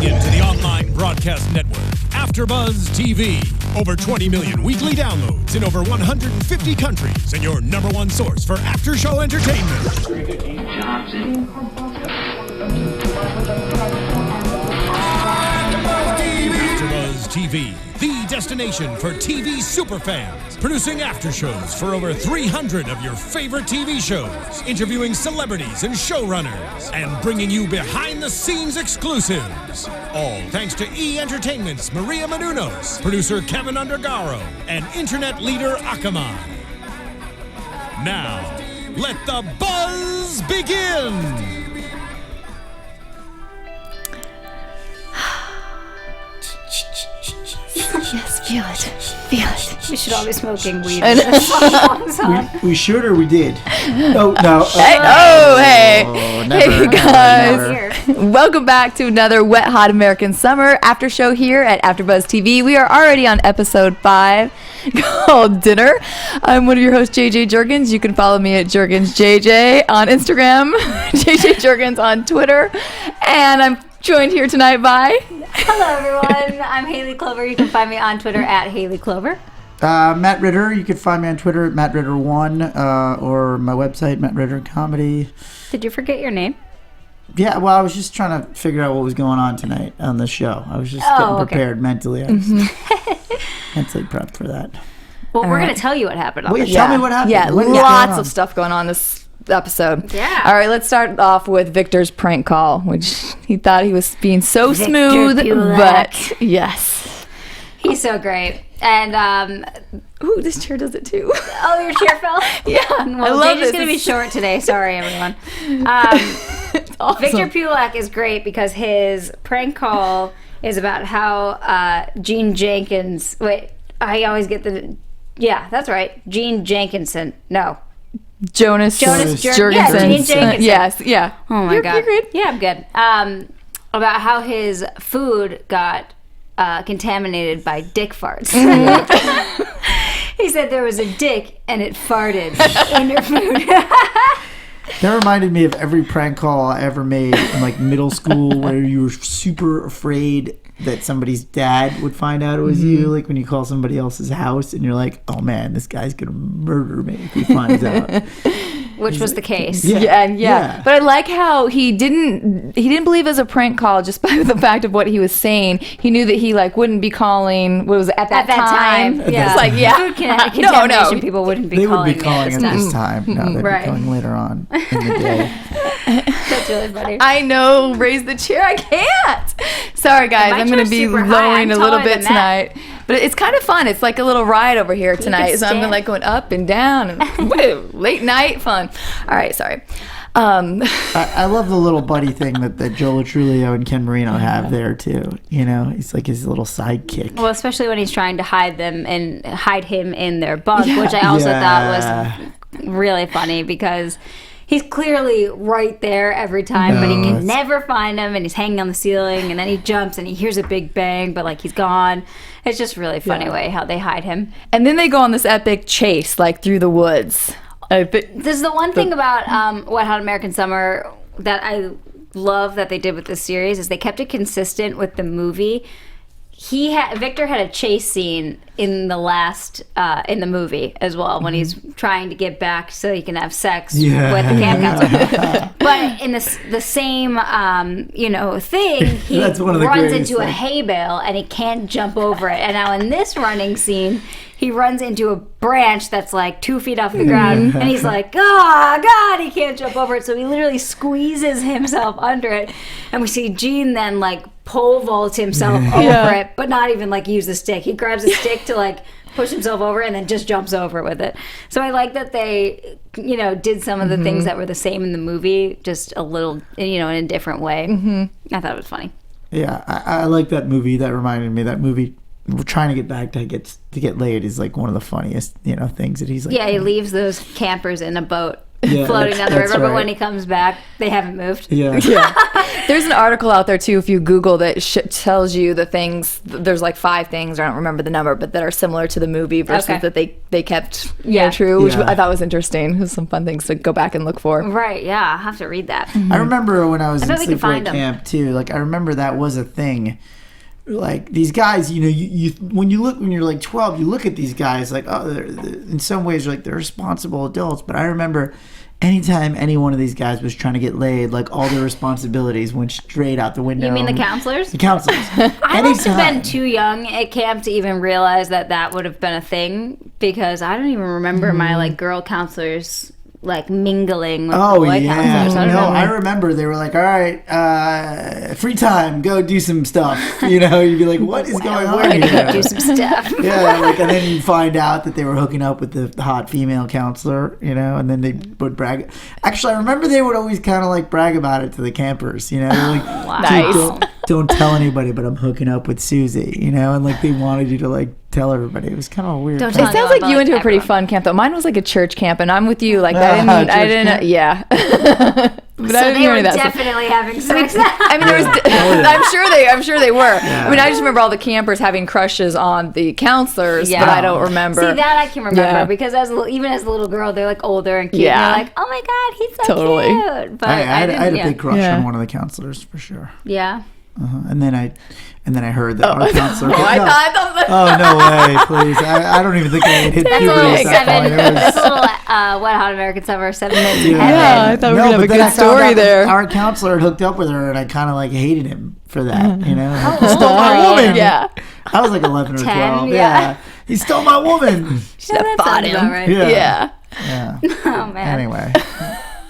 into the online broadcast network, AFTERBUZZ TV. Over 20 million weekly downloads in over 150 countries, and your number one source for after-show entertainment. AFTERBUZZ TV, the destination for TV superfans, producing after-shows for over 300 of your favorite TV shows, interviewing celebrities and showrunners, and bringing you behind-the-scenes exclusives. All thanks to E! Entertainment's Maria Menounos, producer Kevin Undergaro, and internet leader Akamai. Now, let the buzz begin! Yes, feel it. Feel it. We should all be smoking weed. We should or we did? Oh, no. Hey, never, hey guys. Welcome back to another Wet Hot American Summer after show here at AFTERBUZZ TV. We are already on episode 5 called Dinner. I'm one of your hosts, JJ Jurgens. You can follow me at JurgensJJ on Instagram, JJ Jurgens on Twitter, and I'm joined here tonight by... Hello, everyone. I'm Hayley Clover. You can find me on Twitter at Hayley Clover. Matt Ritter. You can find me on Twitter at MattRitter1 or my website, Matt Ritter Comedy. Did you forget your name? Yeah, well, I was just trying to figure out what was going on tonight on the show. I was just getting prepared mentally. I was mentally prepped for that. Well, we're going to tell you what happened on the show. Tell me what happened. Yeah, lots of stuff going on this episode. Yeah. All right, let's start off with Victor's prank call, which he thought he was being so smooth, but yes. He's so great. And, ooh, this chair does it too. oh, your chair fell? Yeah. Well, I love Dave's going to be short today. Sorry, everyone. Awesome. Victor Pulak is great because his prank call is about how Gene Jenkins, I always get yeah, that's right. Gene Jenkinson. No. Jonas Jurgensen. Yeah, Gene Jenkinson. Yes, yeah. Oh my God. You're good. Yeah, I'm good. About how his food got contaminated by dick farts. He said there was a dick and it farted in your food. That reminded me of every prank call I ever made in like middle school where you were super afraid that somebody's dad would find out it was you, like when you call somebody else's house and you're like, oh man, this guy's gonna murder me if he finds out. Which was the case. Yeah. But I like how he didn't believe it was a prank call just by the fact of what he was saying. He knew that he wouldn't be calling at that time. Yeah. It's like, Food contamination people wouldn't be calling. They would be calling at this time. No, they'd Right. be calling later on in the day. That's really funny. I know, raise the chair, I can't. Sorry guys, I'm going to be lowering a little bit tonight. But it's kind of fun. It's like a little ride over here tonight. So I'm like going up and down and woo, late night fun. All right, sorry. I love the little buddy thing that Joel Trulio and Ken Marino have there too. You know, he's like his little sidekick. Well, especially when he's trying to hide him in their bunk, which I also thought was really funny because he's clearly right there every time, but he can never find him, and he's hanging on the ceiling, and then he jumps, and he hears a big bang, but like he's gone. It's just really funny way how they hide him. And then they go on this epic chase, like through the woods. This is the one thing about Wet Hot American Summer that I love that they did with this series is they kept it consistent with the movie. Victor had a chase scene in the last in the movie as well when he's trying to get back so he can have sex with the camp counselor. But in the same thing, he runs into a hay bale and he can't jump over it. And now in this running scene, he runs into a branch that's like 2 feet off the ground, and he's like, oh, God, he can't jump over it. So he literally squeezes himself under it. And we see Gene then like pole vault himself over it, but not even like use the stick. He grabs a stick to like push himself over and then just jumps over with it. So I like that they, did some of the things that were the same in the movie, just a little, in a different way. I thought it was funny. Yeah, I like that movie. That reminded me of that movie. We're trying to get back to get laid is like one of the funniest things that he's like. Yeah, he leaves those campers in a boat floating down the river, but when he comes back, they haven't moved. Yeah. There's an article out there too, if you Google, that tells you the things. There's like 5 things, I don't remember the number, but that are similar to the movie versus that they kept true, which I thought was interesting. There's some fun things to go back and look for. Right, yeah, I'll have to read that. I remember when I was in sleepaway camp too. Like I remember that was a thing. Like these guys, you know, you when you're like 12, you look at these guys like, oh, they're in some ways like they're responsible adults. But I remember anytime any one of these guys was trying to get laid, like all their responsibilities went straight out the window. You mean the counselors? The counselors. I must have been too young at camp to even realize that would have been a thing, because I don't even remember my like girl counselors like mingling with boy counselors. I remember they were like, all right, free time, go do some stuff. You know, you'd be like, what is going on here? Go do some stuff. Yeah, like, and then you find out that they were hooking up with the hot female counselor, you know, and then they would brag. Actually, I remember they would always kind of like brag about it to the campers, you know. They're like, nice. Don't tell anybody, but I'm hooking up with Susie, you know, and like they wanted you to like tell everybody. It was kind of weird. It sounds like you went to a pretty fun camp though. Mine was like a church camp, and I'm with you. Like I didn't. Yeah. But so they were definitely having sex. I mean, there was. I'm sure they were. Yeah. I mean, I just remember all the campers having crushes on the counselors, but I don't remember. See, that I can remember because even as a little girl, they're like older and cute. Yeah. And they're like, oh my god, he's so cute. But I had a big crush on one of the counselors for sure. Yeah. And then I heard that our counselor. Oh no way, please! I don't even think I had hit puberty at that point. That's a little Wet Hot American Summer, 7 minutes. Yeah, I thought we were gonna have a good story there. Our counselor had hooked up with her, and I kind of like hated him for that. You know, he stole my woman. Yeah, I was like 11 or 12. Yeah, he stole my woman. Should have fought him. Right. Yeah. Oh man. Anyway.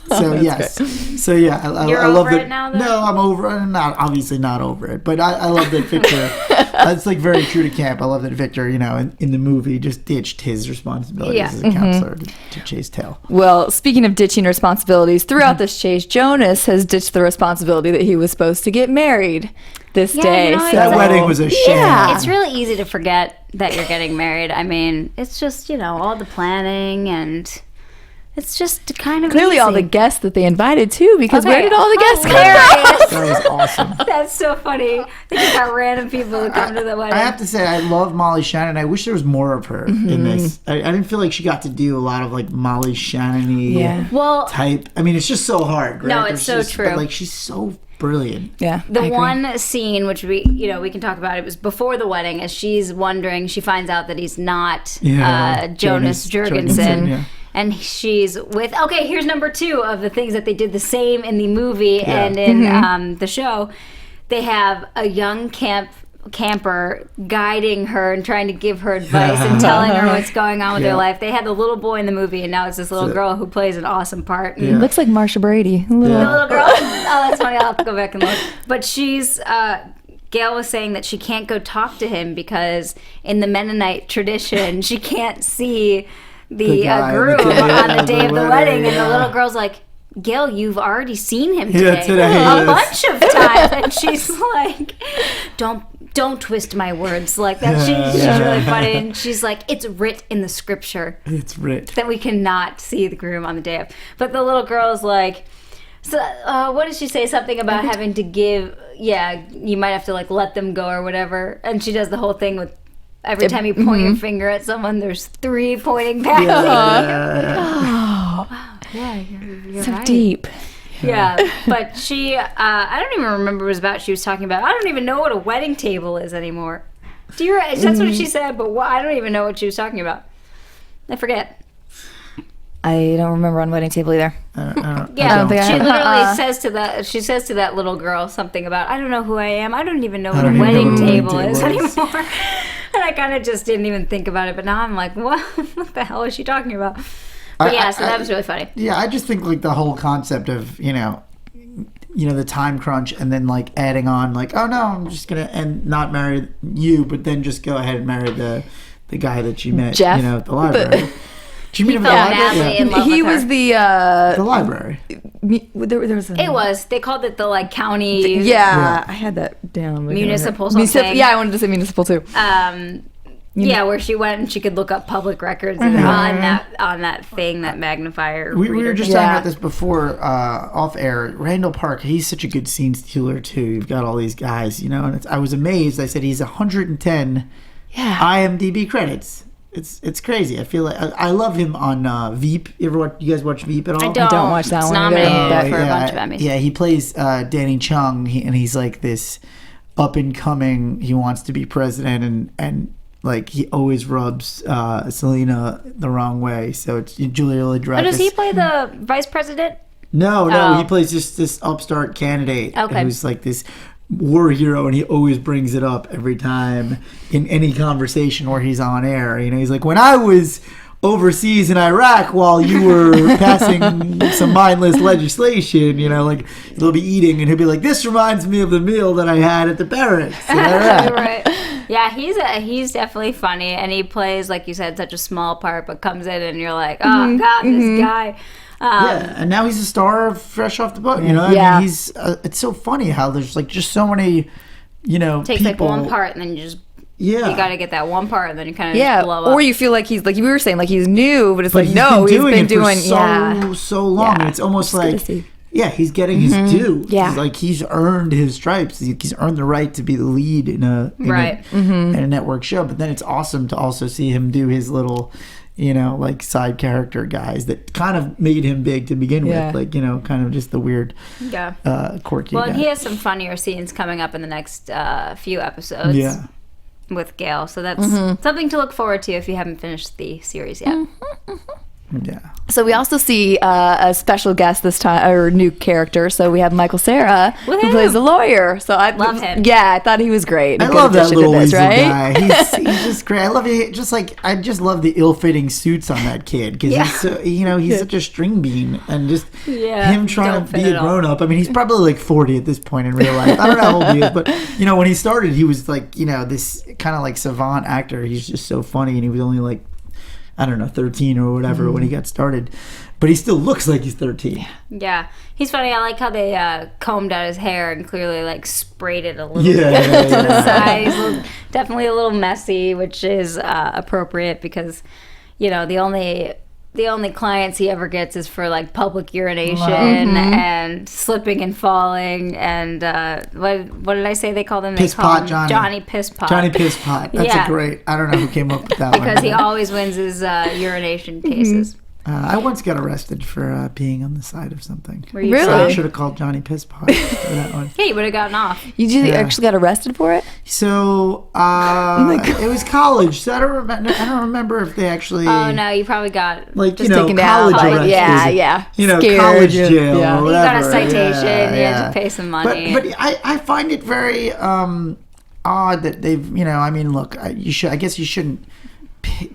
So yes, so yeah, I love that. Now, though? No, I'm over. I'm obviously not over it, but I love that Victor. That's like very true to camp. I love that Victor, you know, in the movie, just ditched his responsibilities as a counselor to chase tail. Well, speaking of ditching responsibilities, throughout this chase, Jonas has ditched the responsibility that he was supposed to get married this day. You know, that wedding was a shame. Yeah. It's really easy to forget that you're getting married. I mean, it's just, you know, all the planning and. It's just kind of clearly easy. All the guests that they invited too, because where did all the guests come from? That was awesome. That's so funny. They just got random people who come to the wedding. I have to say, I love Molly Shannon. I wish there was more of her in this. I didn't feel like she got to do a lot of like Molly Shannon-y type. I mean, it's just so hard. Right? No, it's so true. But like, she's so brilliant. Yeah. The one scene which we can talk about, it was before the wedding, as she's wondering, she finds out that he's not Jonas Jurgensen. Yeah. And she's with, here's number 2 of the things that they did the same in the movie and in the show. They have a young camper guiding her and trying to give her advice and telling her what's going on with their life. They had the little boy in the movie, and now it's this little girl who plays an awesome part. Yeah. Looks like Marsha Brady. The little girl? Oh, that's funny. I'll have to go back and look. But she's... Gail was saying that she can't go talk to him because in the Mennonite tradition, she can't see... the groom on the day of the wedding, and the little girl's like, Gail, you've already seen him today a bunch of times, and she's like, don't twist my words like that. She's really funny, and she's like, it's writ in the scripture. It's writ that we cannot see the groom on the day of. But the little girl's like, so what did she say? Something about having to give. Yeah, you might have to like let them go or whatever, and she does the whole thing with. Every time you point your finger at someone, there's 3 pointing back. Oh, wow. Yeah, you're so right. deep. Yeah, but she, I don't even remember what it was about. She was talking about, I don't even know what a wedding table is anymore. That's what she said, but I don't even know what she was talking about. I forget. I don't remember on wedding table either. She literally says to that little girl something about, I don't know who I am. I don't even know what a wedding table is anymore. And I kind of just didn't even think about it. But now I'm like, what the hell is she talking about? But so that was really funny. Yeah, I just think like the whole concept of, you know, the time crunch and then like adding on like, oh no, I'm just going to not marry you, but then just go ahead and marry the guy that you met, Jeff, at the library. Did you meet him at the library? In love he with was her. The library. There was it was. They called it the like county. I had that down. Municipal something. Yeah, I wanted to say municipal too. Where she went and she could look up public records and on that thing, that magnifier. We were just talking about this before off air. Randall Park, he's such a good scene stealer too. You've got all these guys, and I was amazed. I said he's 110 IMDb credits. It's crazy. I feel like I love him on Veep. You guys watch Veep at all? I don't watch that it's one. Nominated for a bunch of Emmys. Yeah, he plays Danny Chung, and he's like this up and coming. He wants to be president, and like he always rubs Selena the wrong way. So it's Julia Louis-Dreyfus. Oh, does he play the vice president? No, he plays just this upstart candidate who's like this war hero, and he always brings it up every time in any conversation where he's on air. He's like, when I was overseas in Iraq while you were passing some mindless legislation, like they'll be eating and he'll be like, this reminds me of the meal that I had at the barracks. Right. Yeah, he's definitely funny, and he plays, like you said, such a small part, but comes in and you're like, oh God, this guy. And now he's a star fresh off the boat. I mean, he's it's so funny how there's like just so many, takes people. like one part and then you just you got to get that one part and then you kind of just blow up. Or you feel like he's like you were saying, like he's new, but it's But like no, he's been doing so long. And it's almost like he's getting his due. Yeah, he's earned his stripes. He's earned the right to be the lead in a network show. But then it's awesome to also see him do his little, like side character guys that kind of made him big to begin with. Like, kind of just the weird, quirky guy. Well, he has some funnier scenes coming up in the next few episodes. Yeah. With Gail. So that's something to look forward to if you haven't finished the series yet. Yeah. So we also see a special guest this time, or new character. So we have Michael Cera, who plays a lawyer. So I love him. Yeah, I thought he was great. I love that little weasel guy. He's just great. I love it. I just love the ill-fitting suits on that kid because he's so, he's such a string bean, and just him trying to be a grown-up. I mean, he's probably like 40 at this point in real life. I don't know how old he is, but when he started, he was like this kind of like savant actor. He's just so funny, and he was only like, I don't know, 13 or whatever when he got started. But he still looks like he's 13. Yeah. He's funny. I like how they combed out his hair and clearly like sprayed it a little bit to the side. He's definitely a little messy, which is appropriate because, the only clients he ever gets is for like public urination and slipping and falling and what did I say they call them? Pisspot Johnny. Johnny Pisspot. Johnny Pisspot. That's a great. I don't know who came up with that one. Because he always wins his urination cases. I once got arrested for peeing on the side of something. Really? So I should have called Johnny Pisspot for that one. Yeah, you would have gotten off. You actually got arrested for it? So it was college. So I don't remember if they actually. Oh no, you probably got like just taken down. College arrested. Yeah. Scared, college jail or whatever. You got a citation. You had to pay some money. But I find it very odd that they've I mean look I guess you shouldn't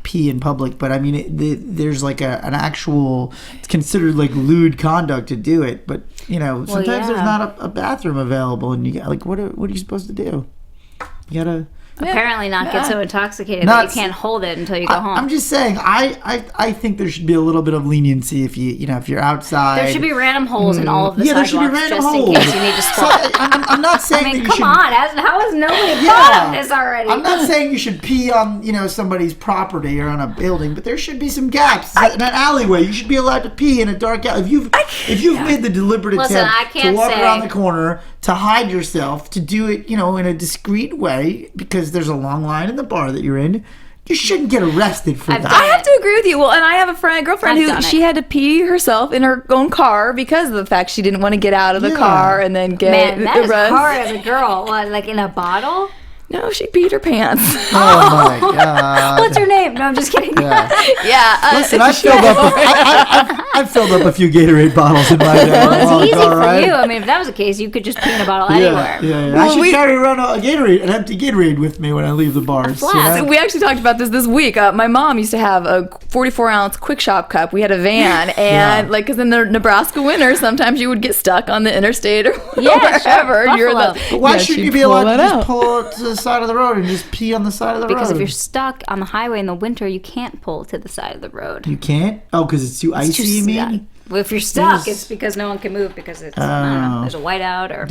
pee in public, but I mean there's like an actual, it's considered like lewd conduct to do it, but sometimes there's not a bathroom available, and you got like what are you supposed to do? You gotta apparently not get so intoxicated that you can't hold it until you go home. I'm just saying, I think there should be a little bit of leniency if if you're outside. There should be random holes in all of the sidewalks, there should be random just holes. in case you need to squat. So, I'm not saying I mean, that you come on, how has nobody thought of this already? I'm not saying you should pee on somebody's property or on a building, but there should be some gaps in an alleyway. You should be allowed to pee in a dark alley. If you've made the deliberate attempt to walk around the corner, to hide yourself, to do it in a discreet way, because there's a long line in the bar that you're in, you shouldn't get arrested for that. I have to agree with you. Well, and I have a girlfriend who she had to pee herself in her own car because of the fact she didn't want to get out of the car and then get that is hard as a girl. What, like in a bottle? No, she peed her pants. Oh my God. What's her name? No, I'm just kidding. Listen, I've filled up a few Gatorade bottles in my day. Well, it's easy for you. I mean, if that was the case, you could just pee in a bottle anywhere. Yeah. Well, I should carry around an empty Gatorade with me when I leave the bars. We actually talked about this week. My mom used to have a 44-ounce Quick Shop cup. We had a van, and because in the Nebraska winter, sometimes you would get stuck on the interstate or wherever. But why shouldn't you be allowed to just pull it to the side of the road and just pee on the side of the road? Because if you're stuck on the highway in the winter, you can't pull to the side of the road. You can't? Oh, because it's too icy, you mean? Well, if you're stuck, it's because no one can move because it's there's a whiteout or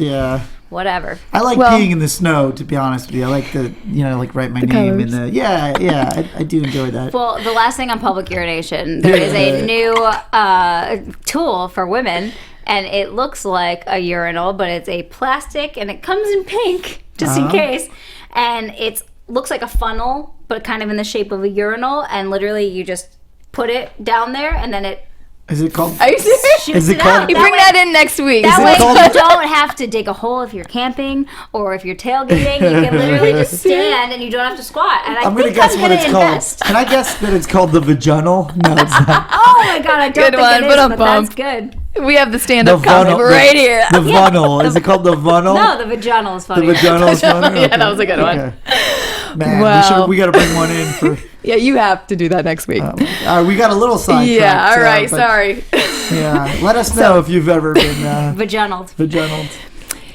whatever. I like peeing in the snow, to be honest with you. I like the, like write my name in the, I do enjoy that. Well, the last thing on public urination, there is a new tool for women, and it looks like a urinal, but it's a plastic, and it comes in pink, just in case, and it looks like a funnel, but kind of in the shape of a urinal, and literally you just put it down there, and then it Is it called? Are you serious? Is it called? You bring that in next week. That way you don't have to dig a hole if you're camping or if you're tailgating. You can literally just stand and you don't have to squat. And I'm gonna guess what it's called. Can I guess that it's called the vaginal? No, it's not. Oh my god, I don't Good think one, it is, but but that's good. We have the stand-up comic right here. The funnel. Is it called the funnel? No, the vaginal is funny. The vaginal is funny? Yeah, that was a good one. Man, Wow. we got to bring one in for... Yeah, you have to do that next week. we got a little sidetracked. Yeah, all right, sorry. Yeah, let us know if you've ever been... Vaginal.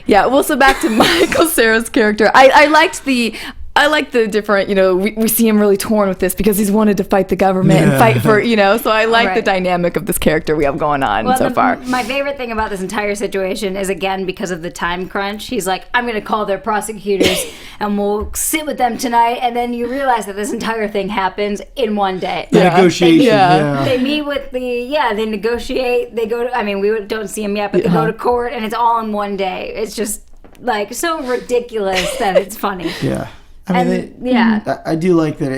Yeah, well, so back to Michael Cera's character. I liked the different, we see him really torn with this because he's wanted to fight the government and fight for, so I like the dynamic of this character we have going on so far. My favorite thing about this entire situation is, again, because of the time crunch, he's like, I'm going to call their prosecutors and we'll sit with them tonight. And then you realize that this entire thing happens in one day. The negotiation. They meet with they negotiate. They go to, we don't see them yet, but they go to court and it's all in one day. It's just like so ridiculous that it's funny. Yeah. I do like that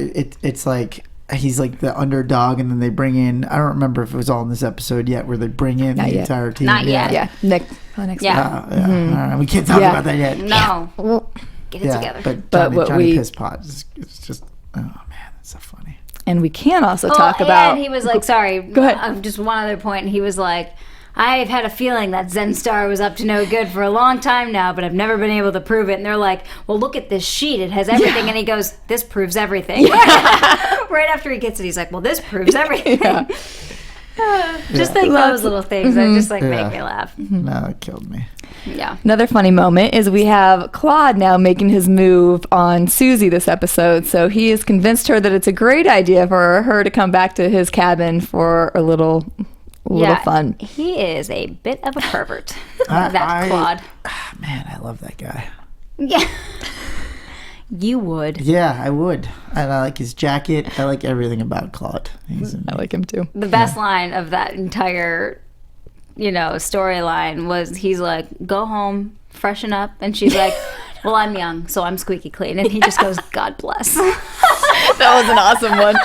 it's like he's like the underdog, and then they bring in, I don't remember if it was all in this episode yet, where they bring in the entire team. Not yet. Yeah, next All right. We can't talk about that yet. No. Get it together. But Johnny Pisspot is just, oh man, that's so funny. And we can also talk about... And he was like, sorry, go ahead. Just one other point. He was like, I've had a feeling that Zen Star was up to no good for a long time now, but I've never been able to prove it. And they're like, well, look at this sheet. It has everything. Yeah. And he goes, this proves everything. Yeah. Right after he gets it, he's like, well, this proves everything. Just like those little things that just make me laugh. No, it killed me. Yeah. Another funny moment is we have Claude now making his move on Susie this episode. So he has convinced her that it's a great idea for her to come back to his cabin for a little fun. He is a bit of a pervert. Claude. Man, I love that guy. Yeah. You would. Yeah, I would. And I like his jacket. I like everything about Claude. I like him too. The best line of that entire, storyline was he's like, go home, freshen up. And she's like, well, I'm young, so I'm squeaky clean. And he just goes, God bless. That was an awesome one.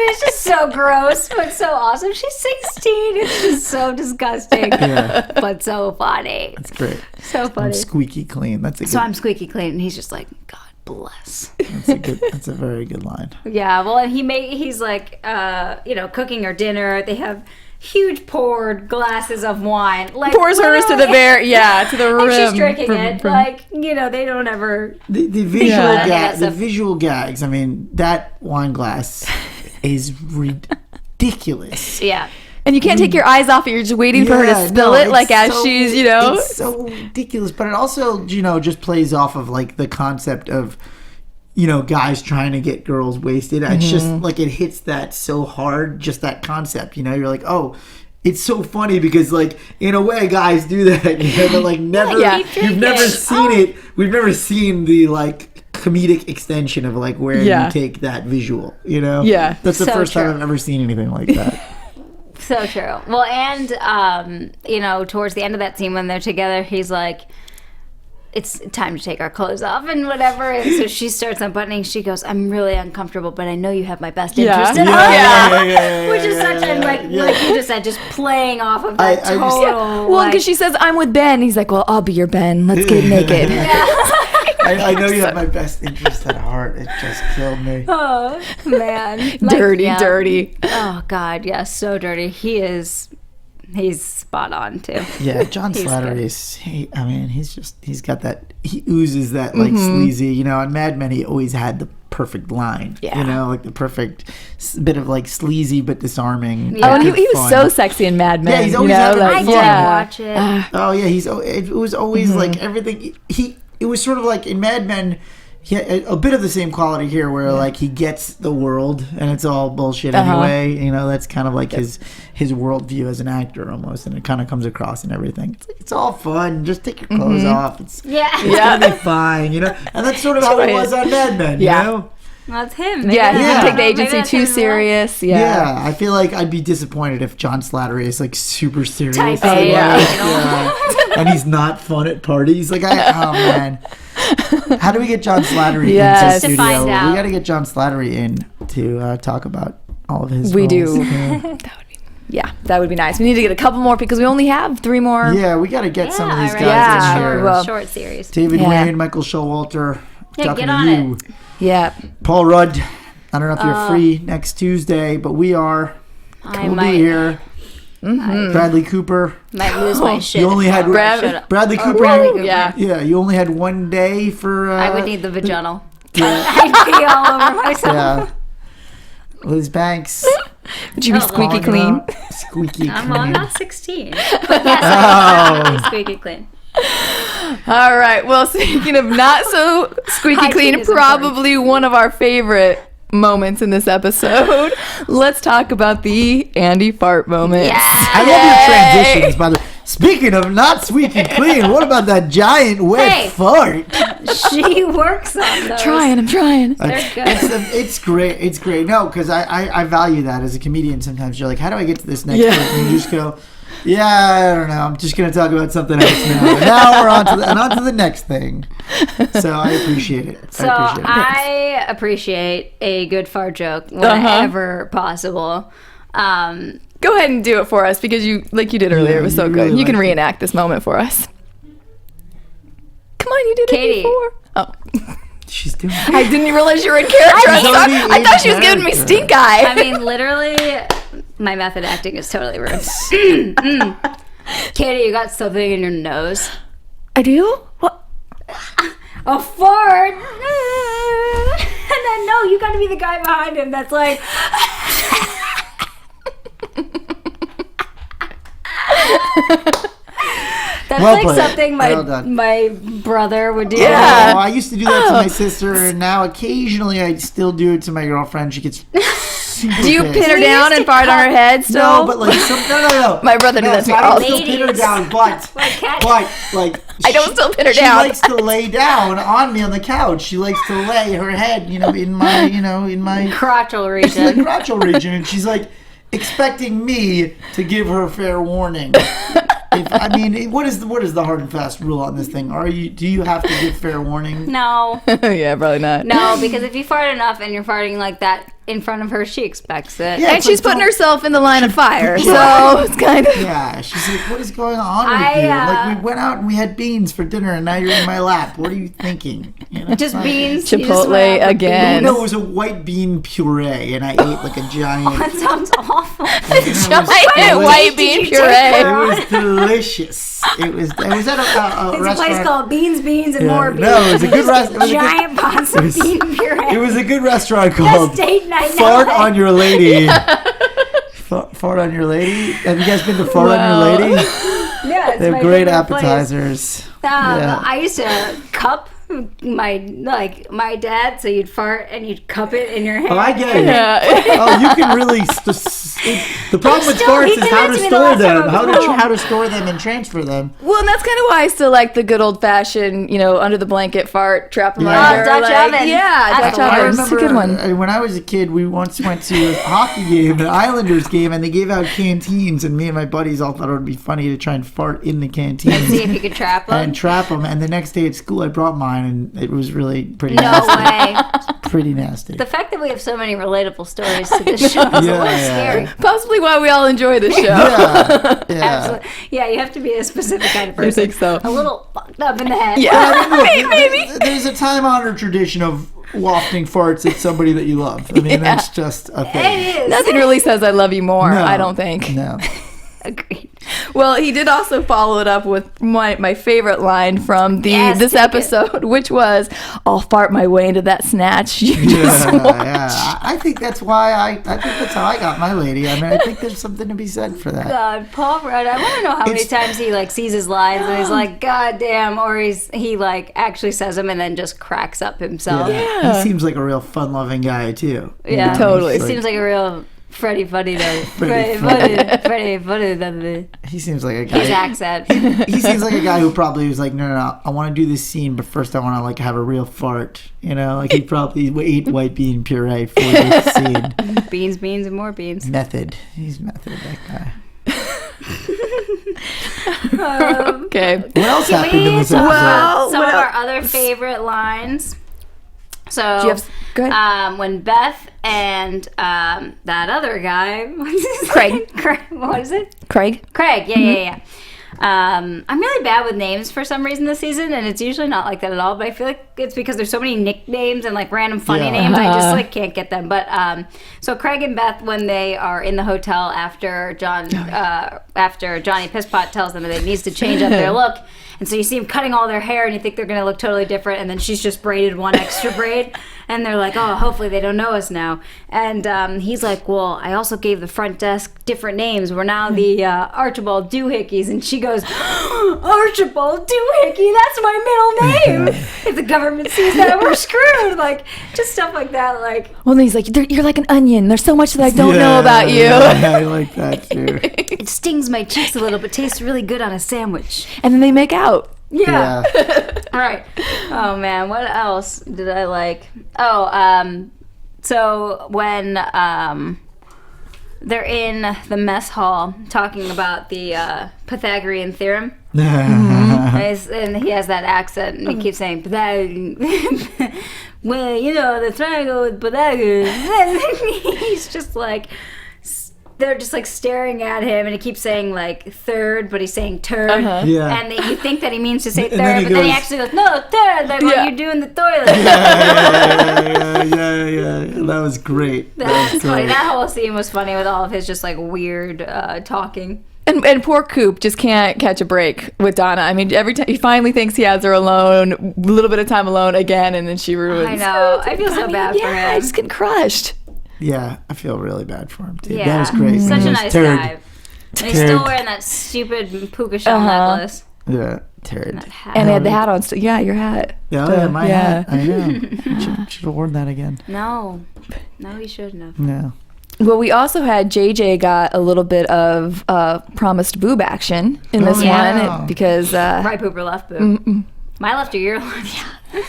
It's just so gross, but so awesome. She's 16. It's just so disgusting, but so funny. That's great. So funny. I'm squeaky clean. So I'm squeaky clean, and he's just like, God bless. That's a very good line. Yeah. Well, and he's like, cooking her dinner. They have huge poured glasses of wine. Like pours hers to the to the rim. And she's drinking it. They don't ever. The visual gags. I mean, that wine glass is ridiculous. Yeah. And you can't take your eyes off it. You're just waiting for her to spill it, as she's, It's so ridiculous. But it also, just plays off of, the concept of, guys trying to get girls wasted. It's just, it hits that so hard, just that concept, You're like, oh, it's so funny because, in a way, guys do that, but, never, you've never seen it. We've never seen the, comedic extension of, where you take that visual, Yeah. That's the first time I've ever seen anything like that. So true. Well, and, towards the end of that scene when they're together, he's like, it's time to take our clothes off and whatever. And so she starts unbuttoning. She goes, I'm really uncomfortable, but I know you have my best interest at heart. Which is such a, like you just said, just playing off of that total. Well, because she says, I'm with Ben. He's like, well, I'll be your Ben. Let's get naked. I know you have my best interest at heart. It just killed me. Oh, man. Dirty. Oh, God. Yeah, so dirty. He's spot on, too. Yeah, John Slattery he's got that, he oozes that, sleazy, on Mad Men, he always had the perfect line. Yeah. The perfect bit of, sleazy but disarming. Yeah. Oh, and he was so sexy in Mad Men. Yeah, he's always I didn't watch it. Oh, yeah, it was always, everything, it was sort of in Mad Men, a bit of the same quality here, where like he gets the world and it's all bullshit anyway. You know, that's kind of like his worldview as an actor almost, and it kind of comes across in everything. It's all fun. Just take your clothes off. It's gonna be fine. You know, and that's sort of how it was on Mad Men. You know. Well, it's him. He didn't take the agency too serious. Yeah, I feel like I'd be disappointed if John Slattery is like super serious. Type A, and he's not fun at parties. Like, oh man, how do we get John Slattery into the studio? Find out. We got to get John Slattery in to talk about all of his. We roles. do. Yeah. That would be nice. We need to get a couple more because we only have 3 more. Yeah, we got to get some of these guys Yeah, in here. well, short series. David Wain, Michael Showalter. Get on it. Yeah. Paul Rudd. I don't know if you're free next Tuesday, but we are. I We'll might. be here. Bradley Cooper. Might lose my shit. You only had Bradley Cooper. Yeah. You only had one day for. I would need the vaginal. I'd be all over myself. Yeah. Liz Banks. Would you be squeaky clean? Squeaky I'm clean. not 16. But yes, I'm squeaky clean. All right. Well, speaking of not so squeaky Hygiene clean, is probably one of our favorite moments in this episode. Let's talk about the Andy fart moment. I love your transitions, by the way. Speaking of not squeaky clean, what about that giant wet fart? She works on those. I'm trying. They're good. It's great. It's great. No, because I value that as a comedian. Sometimes you're like, how do I get to this next part? And you just go, I don't know. I'm just going to talk about something else now. And now we're on to the next thing. So I appreciate it. So I appreciate a good fart joke whenever possible. Go ahead and do it for us because you did earlier. It was so good. Really You can liked it. reenact this moment for us. Come on, you did Katie. it before. Oh. She's doing it. I didn't realize you were in character. She's already I in thought she was giving me character. stink eye. I mean, literally, my method acting is totally rude. Katie, you got something in your nose. I do? What? A fart. And then, no, you got to be the guy behind him that's like... That's Well like played. something Well done. my brother would do. Yeah. Oh, I used to do that to my sister, and now occasionally I still do it to my girlfriend. She gets super Do you pissed. pin her down and fart on her head still? No, but like no. My brother did that to me I don't all still pin her Ladies. down, but like I don't still pin her she down. likes to lay down on me on the couch. She likes to lay her head, in my Crotchal the region. crotchal region, and she's like expecting me to give her fair warning. What is the hard and fast rule on this thing? Do you have to give fair warning? No. Yeah, probably not. No, because if you fart enough and you're farting like that in front of her, she expects it. Yeah, And it's she's like, putting don't- herself in the line of fire, so it's kind of... Yeah, she's like, what is going on with you? Like, we went out and we had beans for dinner, and now you're in my lap. What are you thinking? Just beans. you just Chipotle went out for again. No, it was a white bean puree, and I ate like a giant. That sounds awful. Giant white bean Did you take puree. her It was delicious. It was at a There's a restaurant. place called Beans, and Yeah. More Beans. No, it was a good restaurant. Giant pots of bean puree. It was a good restaurant Best called date night in Fart LA. on Your Lady. Fart on Your Lady. Have you guys been to Fart on Your Lady? Yeah, it's They have my great favorite place. appetizers. Yeah. I used to cup my dad, so you'd fart and you'd cup it in your hand. Oh, I get it. Yeah. Oh, you can really. The problem with Still, farts he is how to convinced me the store last time them, I was home. how to store them and transfer them. Well, and that's kind of why I still like the good old fashioned, under the blanket fart, trap them Yeah. under. Dutch like, oven. Yeah, That's Dutch the oven. It's a good one. When I was a kid, we once went to a hockey game, an Islanders game, and they gave out canteens, and me and my buddies all thought it would be funny to try and fart in the canteens. See if you could trap them. And trap them. And the next day at school, I brought mine, and it was really pretty No nasty. way. Pretty nasty. The fact that we have so many relatable stories to this show is a little scary. Possibly why we all enjoy the show. Yeah. Absolutely. Yeah, you have to be a specific kind of person. I think so. A little fucked up in the head. Yeah. Look, there's a time-honored tradition of wafting farts at somebody that you love. I mean, that's just a thing. It is. Nothing really says I love you more, No. I don't think. No. Agreed. Well, he did also follow it up with my favorite line from this take episode, which was, "I'll fart my way into that snatch you just watched." Yeah. I think that's why I think that's how I got my lady. I mean, I think there's something to be said for that. God, Paul Rudd. I want to know how many times he like sees his lines and he's like, "God damn," or he like actually says them and then just cracks up himself. Yeah. He seems like a real fun-loving guy too. Yeah, Totally. He seems like a real Freddie Funny though. Freddie Freddie Funny. He seems like a guy. His accent. He seems like a guy who probably was like, no, I want to do this scene, but first I want to like have a real fart. You know, like he probably ate white bean puree for this scene. Beans, and more beans. Method. He's method, that guy. Okay. What else happened in this episode? Well, Some of our other favorite lines. So, go ahead. When Beth and that other guy, what's his Craig. name? Craig, what is it? Craig. Yeah. I'm really bad with names for some reason this season, and it's usually not like that at all. But I feel like it's because there's so many nicknames and like random funny names. I just like can't get them. But so Craig and Beth, when they are in the hotel after Johnny Pisspot tells them that it needs to change up their look. And so you see them cutting all their hair, and you think they're going to look totally different, and then she's just braided one extra braid, and they're like, oh, hopefully they don't know us now. And he's like, well, I also gave the front desk different names. We're now the Archibald Doohickeys. And she goes, Archibald Doohickey, that's my middle name. If the government sees that, we're screwed. Like, just stuff like that. Like, Well, then he's like, "You're like an onion. There's so much that I don't know about you." I like that too. it stings my cheeks a little, but tastes really good on a sandwich. And then they make out. Yeah. Right. Oh man, what else did I like? So when they're in the mess hall talking about the Pythagorean theorem, and he has that accent, and he keeps saying well, you know, the triangle with Pythagoras. He's just like, they're just like staring at him, and he keeps saying like third, but he's saying turd. Yeah. And you think that he means to say third, then he but then he goes, actually goes, no, third, like what you do in the toilet. Yeah. That was great. That's funny. That whole scene was funny with all of his just like weird talking. And poor Coop just can't catch a break with Donna. I mean, every time he finally thinks he has her alone, a little bit of time alone again, and then she ruins. I know. I feel so bad for him. Yeah, he's getting crushed. Yeah, I feel really bad for him too. Yeah. That was great. Such He a goes, nice turd. guy. And he's still wearing that stupid puka shell necklace. Yeah, turd. That hat. And he had the hat on. Yeah, your hat. Yeah, my hat. I know. Should have worn that again. No, he shouldn't have. No. Well, we also had JJ got a little bit of promised boob action in this yeah. one because Right boob or left boob? My left or your left? Yeah.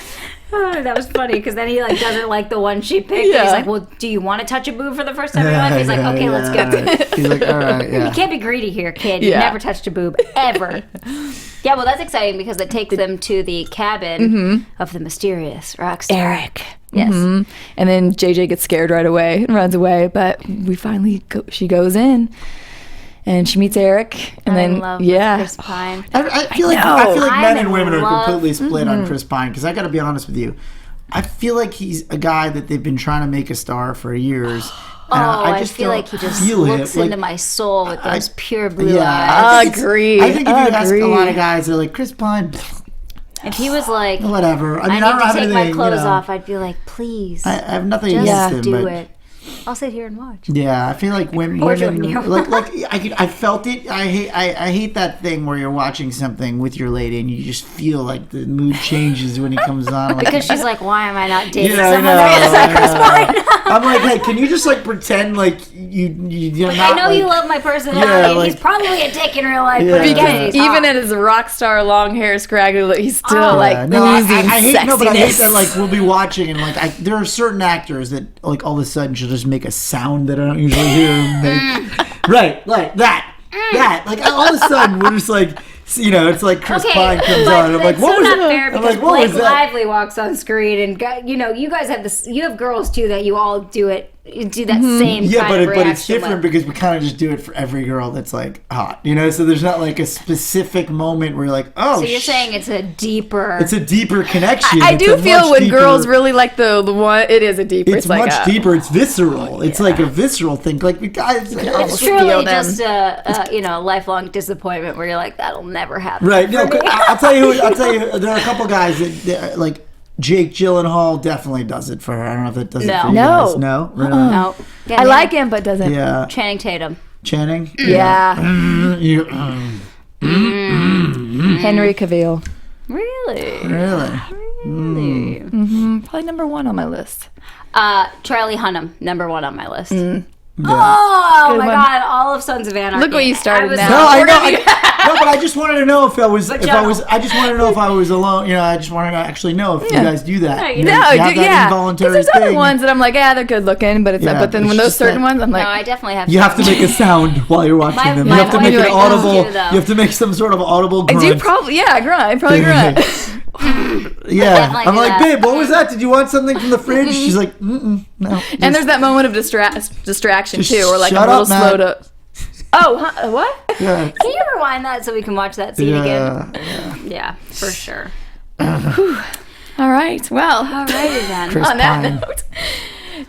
Oh, that was funny because then he like doesn't like the one she picked. Yeah. He's like, well, do you want to touch a boob for the first time in your life? He's like, okay, let's go. He's like, all right, You can't be greedy here, kid. Yeah. You never touched a boob, ever. Yeah, well, that's exciting because it takes them to the cabin of the mysterious rock star. Eric. Yes. And then JJ gets scared right away and runs away, but we finally she goes in and she meets Eric, and I'm then in love with Chris Pine. I feel like I'm men in and women are love. completely split on Chris Pine because I got to be honest with you. I feel like he's a guy that they've been trying to make a star for years. And I just feel don't like he just feel looks it. into Like, my soul with those pure blue yeah, eyes. I think Agreed. I think if you ask a lot of guys, they're like, Chris Pine, If he was like, whatever. I I mean, need I don't to have take anything. my clothes you know, off, I'd be like, please, I have nothing just against him, do but it. I'll sit here and watch. yeah, I feel like women you. like I felt it. I hate that thing where you're watching something with your lady and you just feel like the mood changes when he comes on. Like, Because she's like, why am I not dating Yeah, I someone know, that's Chris Pine? I'm like, hey, can you just like pretend like you're Like, not? I know like, you love my personality. Yeah, and like- he's probably a dick in real life, Yeah. but Because again, he's Even hot. at his rock star long hair scraggly look, he's still Oh. like No, I oozing hate sexiness. no, but I hate that like we'll be watching and like there are certain actors that like all of a sudden she'll just make a sound that I don't usually hear them make. Right, like that, like all of a sudden we're just like, you know, it's like Chris Pine comes but on. And I'm like, it's what so was not that? fair I'm because like, what Blake was that? Lively walks on screen, and you know, you guys have this. You have girls too that you all do it do that same Yeah, kind of but reaction it's different with. because we kind of just do it for every girl that's like hot, you know. So there's not like a specific moment where you're like, oh. So you're saying it's a deeper. It's a deeper connection. I It's do a feel much when deeper- girls really like the one, it is a deeper. It's like much deeper. It's visceral. It's like a visceral thing. Like we guys. It's almost truly feel them. just a lifelong disappointment where you're like, that'll never happen. Right. No, I'll tell you. There are a couple guys that like Jake Gyllenhaal definitely does it for her. I don't know if it does it for you No. guys. No. Really? No. I like him, but doesn't. Yeah. Channing Tatum. Channing. Yeah. You- Henry Cavill. Really? Really. Probably number 1 on my list. Charlie Hunnam, number 1 on my list. Yeah. Oh Good my one. God! All of Sons of Anarchy. Look what you started I was now. No, I We're know. gonna be- No, but I just wanted to know if I was. But If I Joe. was. I just wanted to know if I was alone. You know, I just wanted to actually know if you guys do that. No, you You don't. know, No, you have that yeah. involuntary Because there's other thing. ones that I'm like, yeah, they're good looking, but it's Yeah, but then it's when those just certain that- ones, I'm like, No, I definitely have. You have to make a sound while you're watching My- them. my You have to wife make an does audible. too, though. You have to make some sort of audible I grunt. do probably, I grunt. I probably grunt. Yeah, definitely I'm do like, that. babe, what was that? Did you want something from the fridge? She's like, no. And there's that moment of distraction Just too, or like shut I'm a little up, Matt. slow to. Oh, huh, what? Yeah. Can you rewind that so we can watch that scene again? Yeah, for sure. All right. Well, Alrighty then. Chris on that Pine. note,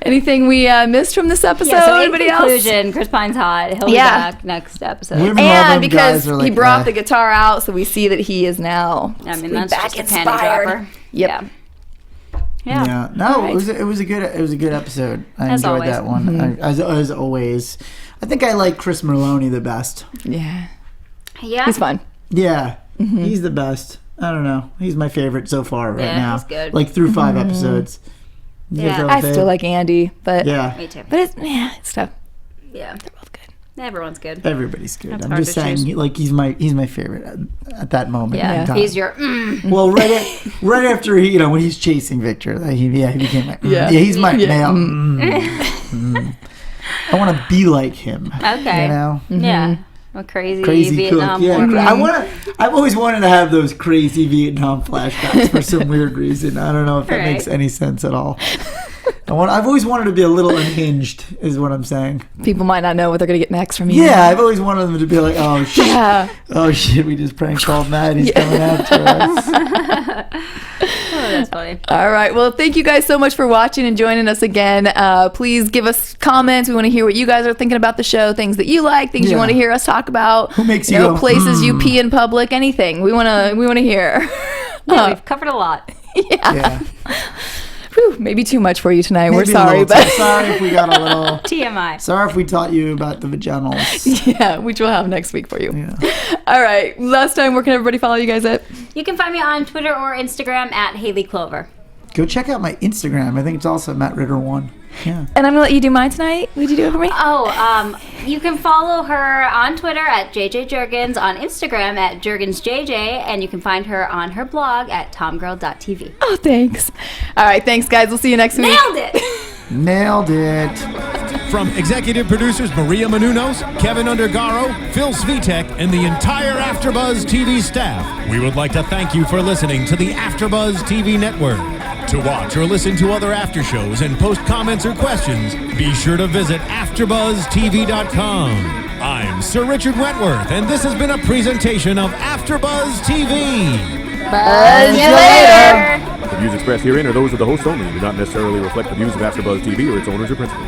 anything we missed from this episode? Yeah, so in Anybody else? conclusion, Chris Pine's hot. He'll be Yeah. back next episode. Women love And them, because guys are he like, brought eh. the guitar out, so we see that he is now I mean, that's back just a panty inspired. dropper. Yep. Yeah. Yeah. Yeah, no, Alright. it was a good episode. I As enjoyed always. that one. As always, I think I like Chris Merloni the best. Yeah, Yeah. he's fun. Yeah, he's the best. I don't know. He's my favorite so far right Yeah, now. he's good. Like through 5 episodes. You guys Yeah. have a I still fave? like Andy, but Yeah, Me too. but it's tough. Yeah. They're both good. Everyone's good. everybody's good. That's I'm hard just to saying, choose. like he's my favorite at that moment. Yeah. in time. He's your. Well, right after he, when he's chasing Victor, he became like, he's my male. I want to be like him. Okay. You know, Yeah. A crazy cook. Vietnam Yeah, War. I've always wanted to have those crazy Vietnam flashbacks for some weird reason. I don't know if that Right. makes any sense at all. I've always wanted to be a little unhinged, is what I'm saying. People might not know what they're gonna get next from you. Yeah, I've always wanted them to be like, oh shit, Yeah. oh shit, we just prank called Matt. He's coming after us. Oh, that's funny. All right. Well, thank you guys so much for watching and joining us again. Please give us comments. We want to hear what you guys are thinking about the show, things that you like, things you Yeah. want to hear us talk about. Who makes you you know, go, places you pee in public, anything. We want to hear. Yeah, we've covered a lot. Yeah. Whew, maybe too much for you tonight. We're Maybe a sorry, little but sorry if we got a little. TMI. Sorry if we taught you about the vaginals. yeah, which we'll have next week for you. Yeah. All right. Last time, where can everybody follow you guys at? You can find me on Twitter or Instagram at Hayley Clover. Go check out my Instagram. I think it's also Matt Ritter 1. Yeah. And I'm gonna let you do mine tonight. Would you do it for me? Oh, you can follow her on Twitter at JJ Jurgens, on Instagram at JurgensJJ, and you can find her on her blog at tomgirl.tv. Oh, thanks. All right. Thanks, guys. We'll see you next week. Nailed it! Nailed it. From executive producers Maria Menounos, Kevin Undergaro, Phil Svitek, and the entire AfterBuzz TV staff, we would like to thank you for listening to the AfterBuzz TV network. To watch or listen to other after shows and post comments or questions, be sure to visit AfterBuzzTV.com. I'm Sir Richard Wentworth, and this has been a presentation of AfterBuzz TV. Buzz you later. The views expressed herein are those of the host only and do not necessarily reflect the views of AfterBuzz TV or its owners or principals.